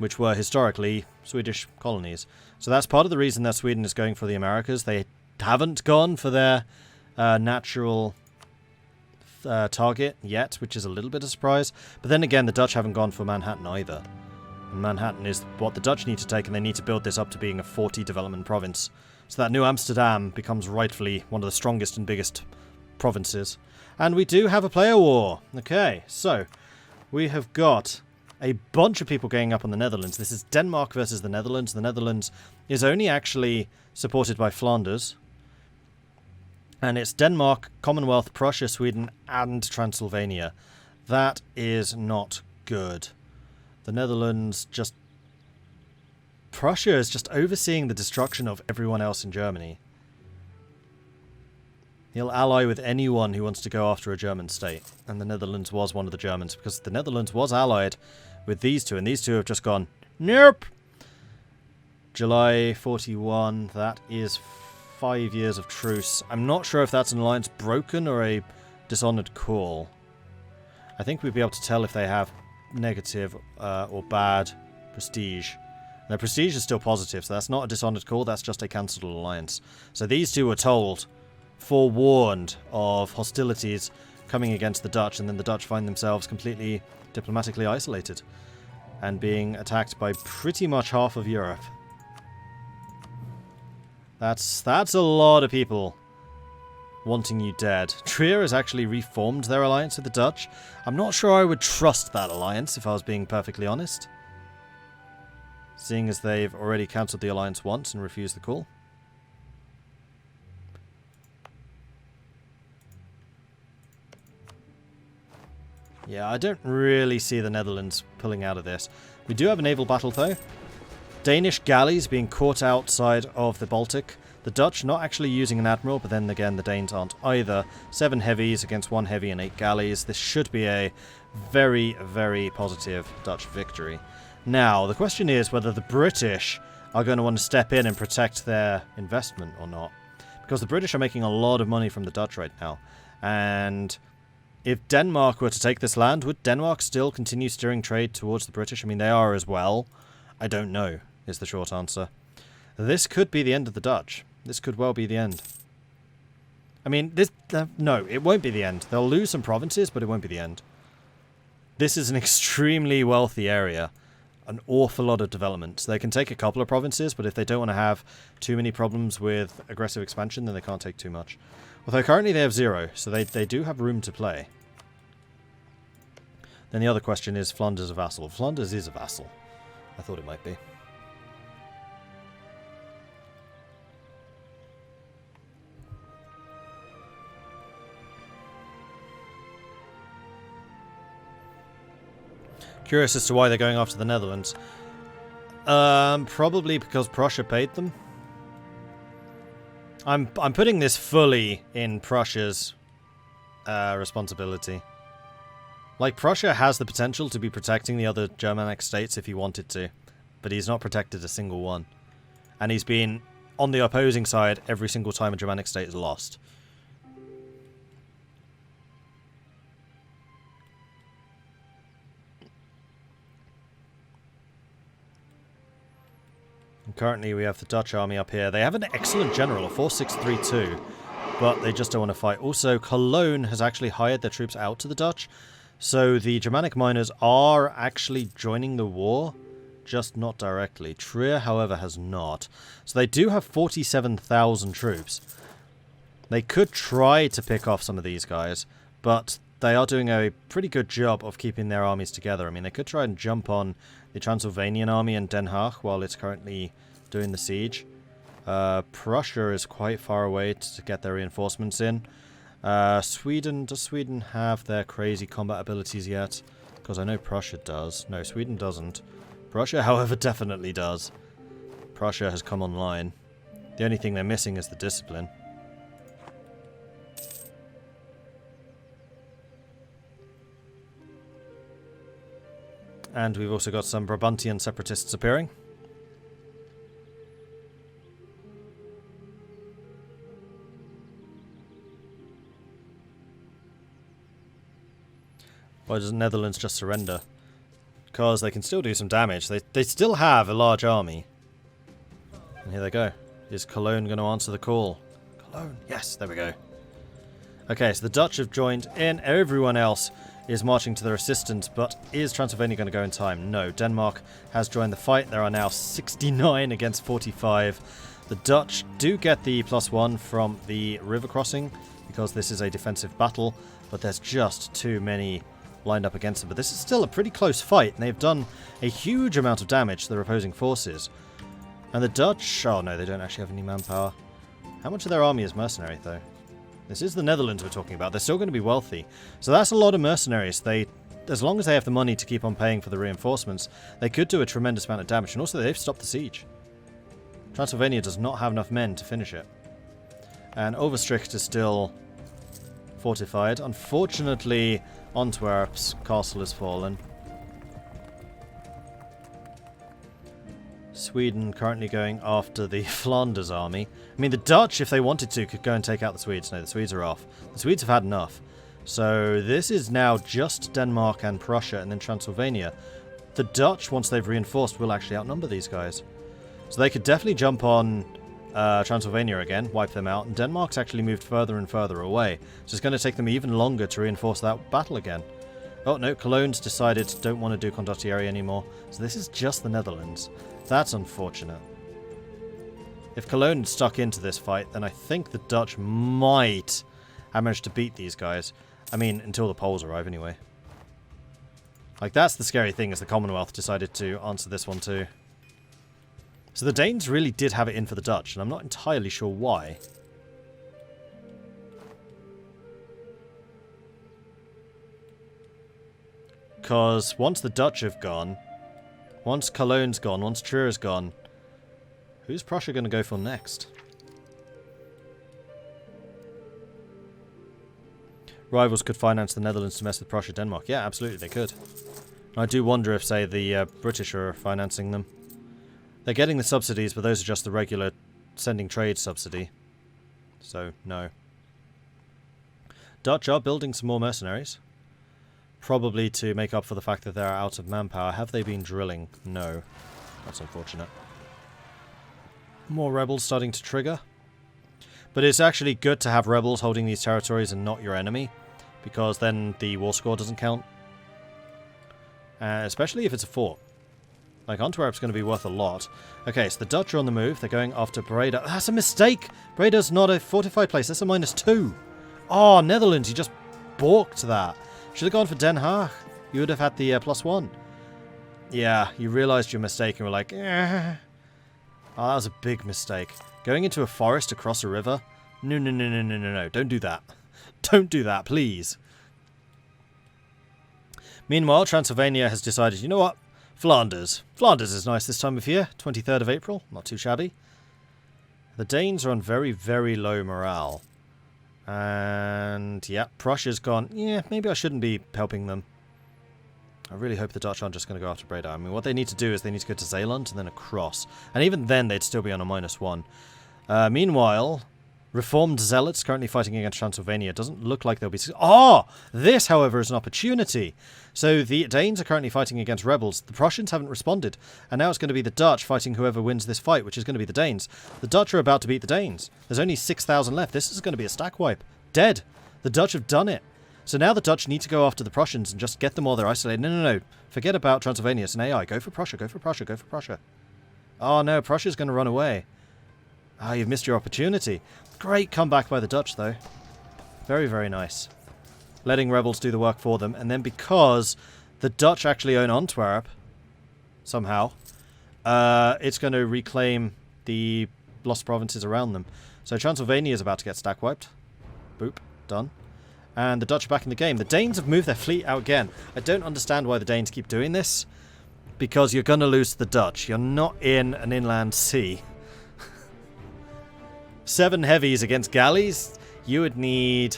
which were historically Swedish colonies. So that's part of the reason that Sweden is going for the Americas. They haven't gone for their natural target yet, which is a little bit of a surprise. But then again, the Dutch haven't gone for Manhattan either. And Manhattan is what the Dutch need to take, and they need to build this up to being a 40 development province. So that New Amsterdam becomes rightfully one of the strongest and biggest provinces. And we do have a player war. Okay, so we have got a bunch of people going up on the Netherlands. This is Denmark versus the Netherlands. The Netherlands is only actually supported by Flanders. And it's Denmark, Commonwealth, Prussia, Sweden, and Transylvania. That is not good. The Netherlands just... Prussia is just overseeing the destruction of everyone else in Germany. He'll ally with anyone who wants to go after a German state. And the Netherlands was one of the Germans, because the Netherlands was allied with these two, and these two have just gone, nope! July 41, that is 5 years of truce. I'm not sure if that's an alliance broken or a dishonored call. I think we'd be able to tell if they have negative or bad prestige. Their prestige is still positive, so that's not a dishonored call, that's just a cancelled alliance. So these two were told, forewarned of hostilities coming against the Dutch, and then the Dutch find themselves completely diplomatically isolated and being attacked by pretty much half of Europe. That's a lot of people wanting you dead. Trier has actually reformed their alliance with the Dutch. I'm not sure I would trust that alliance, if I was being perfectly honest. Seeing as they've already cancelled the alliance once and refused the call. Yeah, I don't really see the Netherlands pulling out of this. We do have a naval battle, though. Danish galleys being caught outside of the Baltic. The Dutch not actually using an admiral, but then again the Danes aren't either. 7 heavies against 1 heavy and 8 galleys. This should be a very, very positive Dutch victory. Now, the question is whether the British are going to want to step in and protect their investment or not. Because the British are making a lot of money from the Dutch right now. And if Denmark were to take this land, would Denmark still continue steering trade towards the British? I mean, they are as well. I don't know, is the short answer. This could be the end of the Dutch. This could well be the end. I mean, no, it won't be the end. They'll lose some provinces, but it won't be the end. This is an extremely wealthy area. An awful lot of development. They can take a couple of provinces, but if they don't want to have too many problems with aggressive expansion, then they can't take too much. Although currently they have 0, so they do have room to play. Then the other question is, Flanders a vassal? Flanders is a vassal. I thought it might be. Curious as to why they're going after the Netherlands. Probably because Prussia paid them. I'm putting this fully in Prussia's responsibility. Like, Prussia has the potential to be protecting the other Germanic states if he wanted to, but he's not protected a single one. And he's been on the opposing side every single time a Germanic state is lost. And currently we have the Dutch army up here. They have an excellent general, a 4632, but they just don't want to fight. Also, Cologne has actually hired their troops out to the Dutch, so the Germanic miners are actually joining the war, just not directly. Trier, however, has not. So they do have 47,000 troops. They could try to pick off some of these guys, but they are doing a pretty good job of keeping their armies together. I mean, they could try and jump on the Transylvanian army in Den Haag while it's currently doing the siege. Prussia is quite far away to get their reinforcements in. Sweden, does Sweden have their crazy combat abilities yet? Because I know Prussia does. No, Sweden doesn't. Prussia, however, definitely does. Prussia has come online. The only thing they're missing is the discipline. And we've also got some Brabantian separatists appearing. Why does the Netherlands just surrender? because they can still do some damage. They still have a large army. And here they go. Is Cologne going to answer the call? Cologne, yes, there we go. Okay, so the Dutch have joined in. Everyone else is marching to their assistance, but is Transylvania going to go in time? No, Denmark has joined the fight. There are now 69 against 45. The Dutch do get the +1 from the river crossing, because this is a defensive battle, but there's just too many lined up against them. But this is still a pretty close fight, and they've done a huge amount of damage to their opposing forces. And the Dutch... oh no, they don't actually have any manpower. How much of their army is mercenary, though? This is the Netherlands we're talking about. They're still going to be wealthy. So that's a lot of mercenaries. As long as they have the money to keep on paying for the reinforcements, they could do a tremendous amount of damage. And also, they've stopped the siege. Transylvania does not have enough men to finish it. And Overstricht is still fortified. Unfortunately, Antwerp's castle has fallen. Sweden currently going after the Flanders army. I mean, the Dutch, if they wanted to, could go and take out the Swedes. No, the Swedes are off. The Swedes have had enough. So this is now just Denmark and Prussia and then Transylvania. The Dutch, once they've reinforced, will actually outnumber these guys. So they could definitely jump on Transylvania again, wipe them out, and Denmark's actually moved further and further away. So it's going to take them even longer to reinforce that battle again. Oh no, Cologne's decided don't want to do Condottieri anymore. So this is just the Netherlands. That's unfortunate. If Cologne had stuck into this fight, then I think the Dutch might have managed to beat these guys. I mean, until the Poles arrive anyway. Like, that's the scary thing, is the Commonwealth decided to answer this one too. So the Danes really did have it in for the Dutch, and I'm not entirely sure why. Because once the Dutch have gone, once Cologne's gone, once Trier's gone, who's Prussia going to go for next? Rivals could finance the Netherlands to mess with Prussia, Denmark. Yeah, absolutely, they could. I do wonder if, say, the British are financing them. They're getting the subsidies, but those are just the regular sending trade subsidy. So, no. Dutch are building some more mercenaries. Probably to make up for the fact that they're out of manpower. Have they been drilling? No. That's unfortunate. More rebels starting to trigger. But it's actually good to have rebels holding these territories and not your enemy, because then the war score doesn't count. Especially if it's a fort. Like, Antwerp's going to be worth a lot. Okay, so the Dutch are on the move. They're going after Breda. That's a mistake! Breda's not a fortified place. That's a -2. Oh, Netherlands, you just balked that. Should have gone for Den Haag. You would have had the +1. Yeah, you realised your mistake and were like, eh. Oh, that was a big mistake. Going into a forest across a river? No, no, no, no, no, no, no. Don't do that. Don't do that, please. Meanwhile, Transylvania has decided, you know what? Flanders. Flanders is nice this time of year. 23rd of April. Not too shabby. The Danes are on very, very low morale. And, yeah, Prussia's gone, yeah, maybe I shouldn't be helping them. I really hope the Dutch aren't just going to go after Breda. I mean, what they need to do is they need to go to Zeeland and then across. And even then, they'd still be on a -1. Meanwhile, Reformed Zealots currently fighting against Transylvania. It doesn't look like they'll be... Oh! This, however, is an opportunity. So the Danes are currently fighting against rebels. The Prussians haven't responded. And now it's going to be the Dutch fighting whoever wins this fight, which is going to be the Danes. The Dutch are about to beat the Danes. There's only 6,000 left. This is going to be a stack wipe. Dead. The Dutch have done it. So now the Dutch need to go after the Prussians and just get them while they're isolated. No, no, no. Forget about Transylvania. It's an AI. Go for Prussia. Go for Prussia. Go for Prussia. Oh, no. Prussia's going to run away. Ah, you've missed your opportunity. Great comeback by the Dutch, though. Very, very nice. Letting rebels do the work for them. And then because the Dutch actually own Antwerp, somehow, it's going to reclaim the lost provinces around them. So Transylvania is about to get stack wiped. Boop. Done. And the Dutch are back in the game. The Danes have moved their fleet out again. I don't understand why the Danes keep doing this. Because you're going to lose to the Dutch. You're not in an inland sea. 7 heavies against galleys? You would need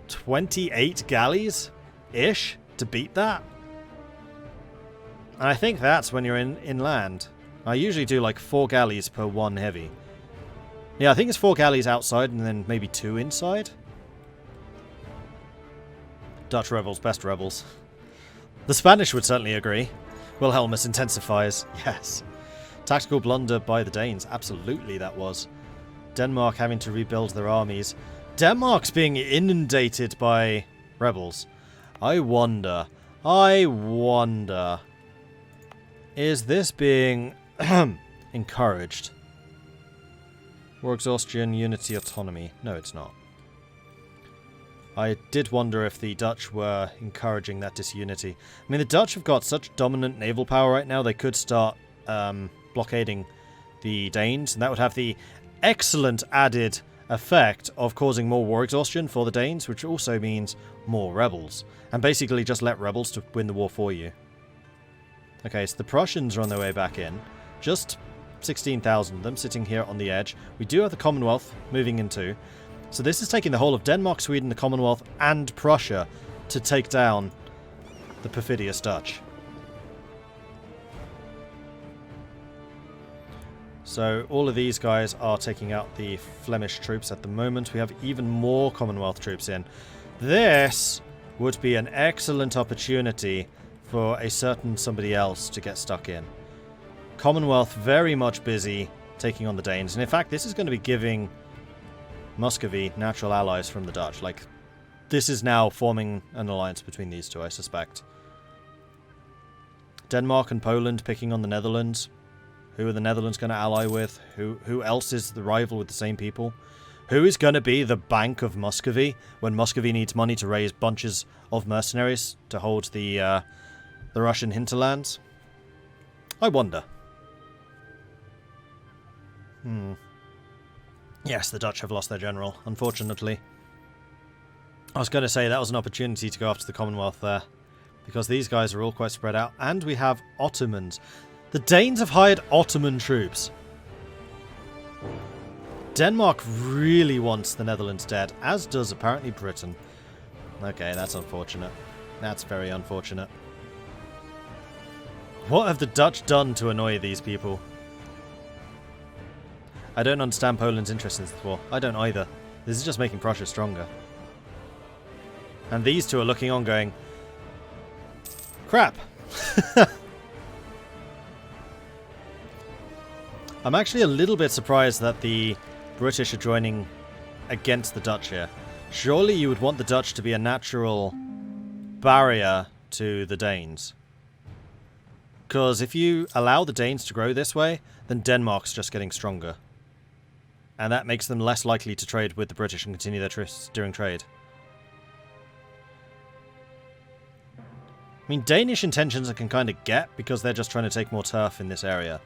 28 galleys-ish to beat that. And I think that's when you're inland. I usually do like 4 galleys per 1 heavy. Yeah, I think it's 4 galleys outside and then maybe 2 inside. Dutch rebels, best rebels. The Spanish would certainly agree. Wilhelmus intensifies. Yes. Tactical blunder by the Danes. Absolutely that was. Denmark having to rebuild their armies. Denmark's being inundated by rebels. I wonder. Is this being encouraged? War exhaustion, unity, autonomy. No, it's not. I did wonder if the Dutch were encouraging that disunity. I mean, the Dutch have got such dominant naval power right now, they could start blockading the Danes, and that would have the excellent added effect of causing more war exhaustion for the Danes, which also means more rebels. And basically just let rebels to win the war for you. Okay, so the Prussians are on their way back in. Just 16,000 of them sitting here on the edge. We do have the Commonwealth moving in too. So this is taking the whole of Denmark, Sweden, the Commonwealth, and Prussia to take down the perfidious Dutch. So all of these guys are taking out the Flemish troops at the moment. We have even more Commonwealth troops in. This would be an excellent opportunity for a certain somebody else to get stuck in. Commonwealth very much busy taking on the Danes. And in fact, this is going to be giving Muscovy natural allies from the Dutch. Like, this is now forming an alliance between these two, I suspect. Denmark and Poland picking on the Netherlands. Who are the Netherlands going to ally with? Who else is the rival with the same people? Who is going to be the Bank of Muscovy when Muscovy needs money to raise bunches of mercenaries to hold the Russian hinterlands? I wonder. Yes, the Dutch have lost their general, unfortunately. I was going to say that was an opportunity to go after the Commonwealth there, because these guys are all quite spread out, and we have Ottomans. The Danes have hired Ottoman troops. Denmark really wants the Netherlands dead, as does apparently Britain. Okay, that's unfortunate. That's very unfortunate. What have the Dutch done to annoy these people? I don't understand Poland's interest in this war. I don't either. This is just making Prussia stronger. And these two are looking on going, crap. I'm actually a little bit surprised that the British are joining against the Dutch here. Surely you would want the Dutch to be a natural barrier to the Danes. Because if you allow the Danes to grow this way, then Denmark's just getting stronger. And that makes them less likely to trade with the British and continue their trysts during trade. I mean, Danish intentions I can kind of get, because they're just trying to take more turf in this area.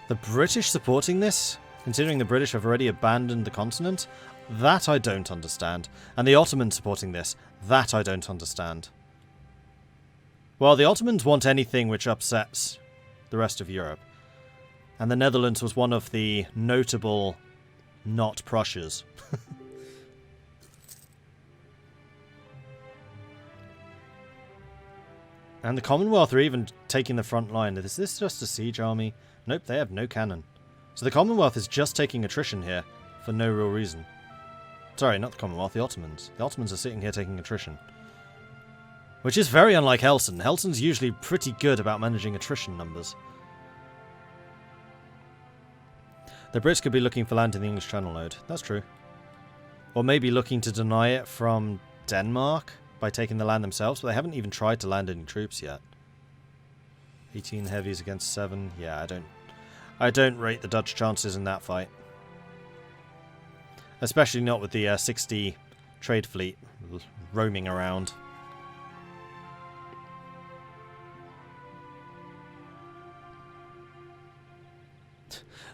The British supporting this, considering the British have already abandoned the continent, that I don't understand. And the Ottomans supporting this, that I don't understand. Well, the Ottomans want anything which upsets the rest of Europe. And the Netherlands was one of the notable not Prussias. And the Commonwealth are even taking the front line. Is this just a siege army? Nope, they have no cannon. So the Commonwealth is just taking attrition here for no real reason. Sorry, not the Commonwealth, the Ottomans. The Ottomans are sitting here taking attrition. Which is very unlike Helson. Helson's usually pretty good about managing attrition numbers. The Brits could be looking for land in the English Channel node. That's true. Or maybe looking to deny it from Denmark by taking the land themselves, but they haven't even tried to land any troops yet. 18 heavies against 7. Yeah, I don't rate the Dutch chances in that fight. Especially not with the 60 trade fleet roaming around.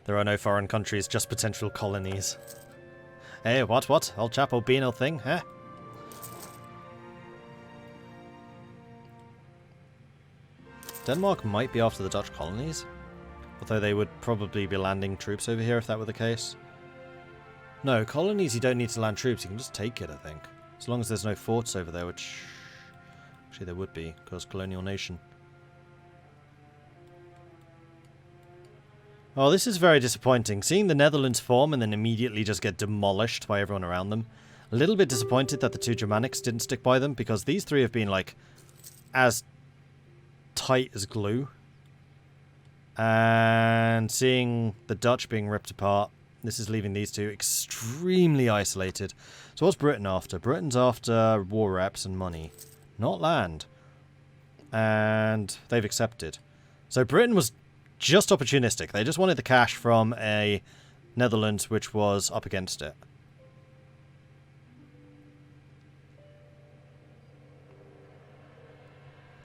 There are no foreign countries, just potential colonies. Hey, what? Old chap albino thing, huh? Denmark might be after the Dutch colonies. Although they would probably be landing troops over here if that were the case. No, colonies you don't need to land troops, you can just take it, I think. As long as there's no forts over there, which... actually there would be, because colonial nation. Oh, this is very disappointing. Seeing the Netherlands form and then immediately just get demolished by everyone around them. A little bit disappointed that the two Germanics didn't stick by them, because these three have been, like, as tight as glue. And seeing the Dutch being ripped apart, this is leaving these two extremely isolated. So what's Britain after? Britain's after war reps and money, not land. And they've accepted. So Britain was just opportunistic. They just wanted the cash from a Netherlands which was up against it.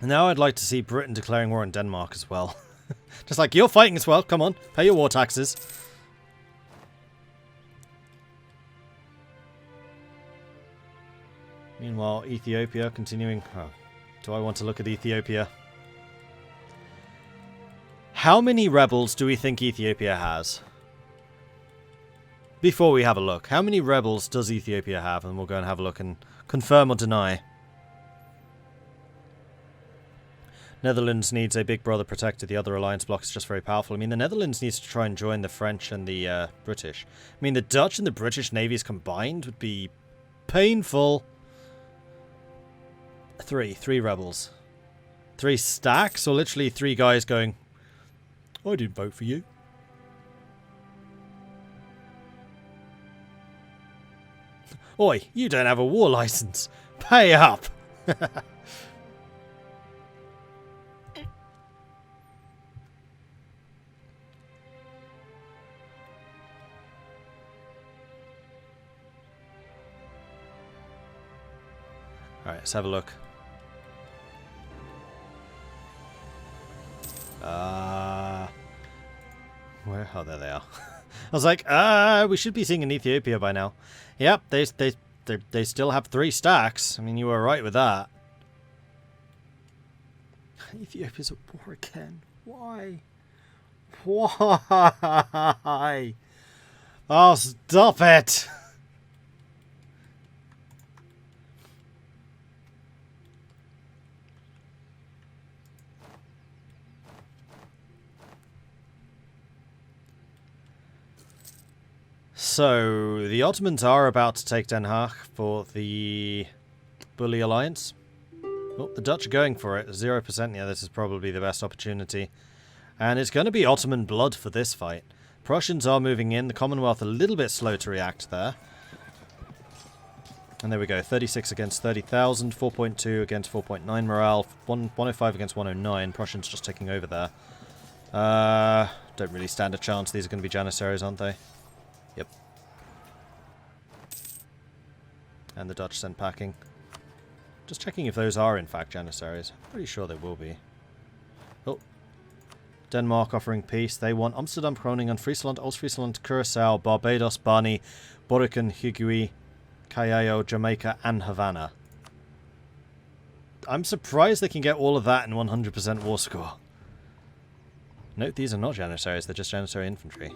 And now I'd like to see Britain declaring war on Denmark as well. Just like, you're fighting as well, come on, pay your war taxes. Meanwhile, Ethiopia continuing. Oh, do I want to look at Ethiopia? How many rebels do we think Ethiopia has? Before we have a look, how many rebels does Ethiopia have? And we'll go and have a look and confirm or deny. Netherlands needs a big brother protector. The other alliance bloc is just very powerful. I mean, the Netherlands needs to try and join the French and the British. I mean, the Dutch and the British navies combined would be painful. Three rebels. 3 stacks, or literally 3 guys going, I didn't vote for you. Oi, you don't have a war license. Pay up. Alright, let's have a look. Where? Oh, there they are. I was like, we should be seeing in Ethiopia by now. Yep, they still have 3 stacks. I mean, you were right with that. Ethiopia's at war again. Why? Why? Oh, stop it! So, the Ottomans are about to take Den Haag for the Bully Alliance. Oh, the Dutch are going for it. 0%. Yeah, this is probably the best opportunity. And it's going to be Ottoman blood for this fight. Prussians are moving in. The Commonwealth a little bit slow to react there. And there we go. 36 against 30,000. 4.2 against 4.9 morale. 105 against 109. Prussians just taking over there. Don't really stand a chance. These are going to be Janissaries, aren't they? Yep. And the Dutch sent packing. Just checking if those are in fact Janissaries. Pretty sure they will be. Oh. Denmark offering peace. They want Amsterdam, Groningen, Friesland, Ostfriesland, Curaçao, Barbados, Barney, Borican, Higui, Callao, Jamaica, and Havana. I'm surprised they can get all of that in 100% war score. Note these are not Janissaries, they're just Janissary infantry.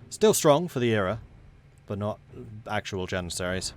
Still strong for the era, but not actual Janissaries.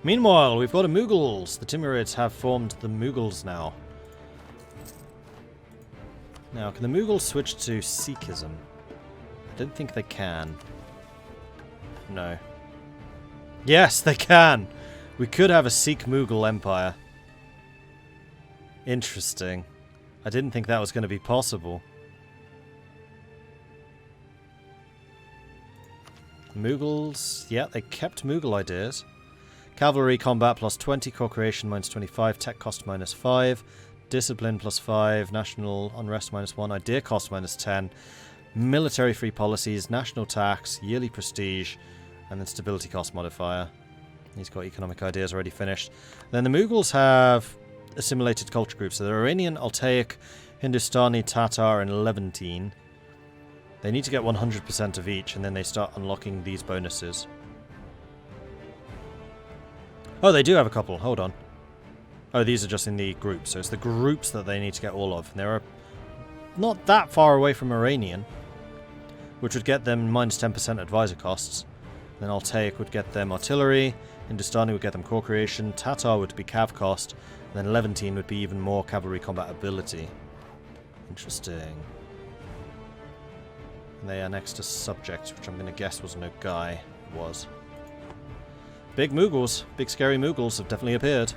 Meanwhile, we've got a Mughals. The Timurids have formed the Mughals now. Now, can the Mughals switch to Sikhism? I don't think they can. No. Yes, they can! We could have a Sikh Mughal empire. Interesting. I didn't think that was going to be possible. Mughals... Yeah, they kept Mughal ideas. Cavalry combat plus 20, core creation minus 25, tech cost minus 5, discipline plus 5, national unrest minus 1, idea cost minus 10, military free policies, national tax, yearly prestige, and then stability cost modifier. He's got economic ideas already finished. Then the Mughals have assimilated culture groups. So they're Iranian, Altaic, Hindustani, Tatar, and Levantine. They need to get 100% of each, and then they start unlocking these bonuses. Oh, they do have a couple. Hold on. Oh, these are just in the groups. So it's the groups that they need to get all of. And they're not that far away from Iranian, which would get them minus 10% advisor costs. Then Altaic would get them artillery. Hindustani would get them core creation. Tatar would be cav cost. And then Levantine would be even more cavalry combat ability. Interesting. And they are next to subject, which I'm going to guess was no guy. Was. Big Mughals, big scary Mughals have definitely appeared.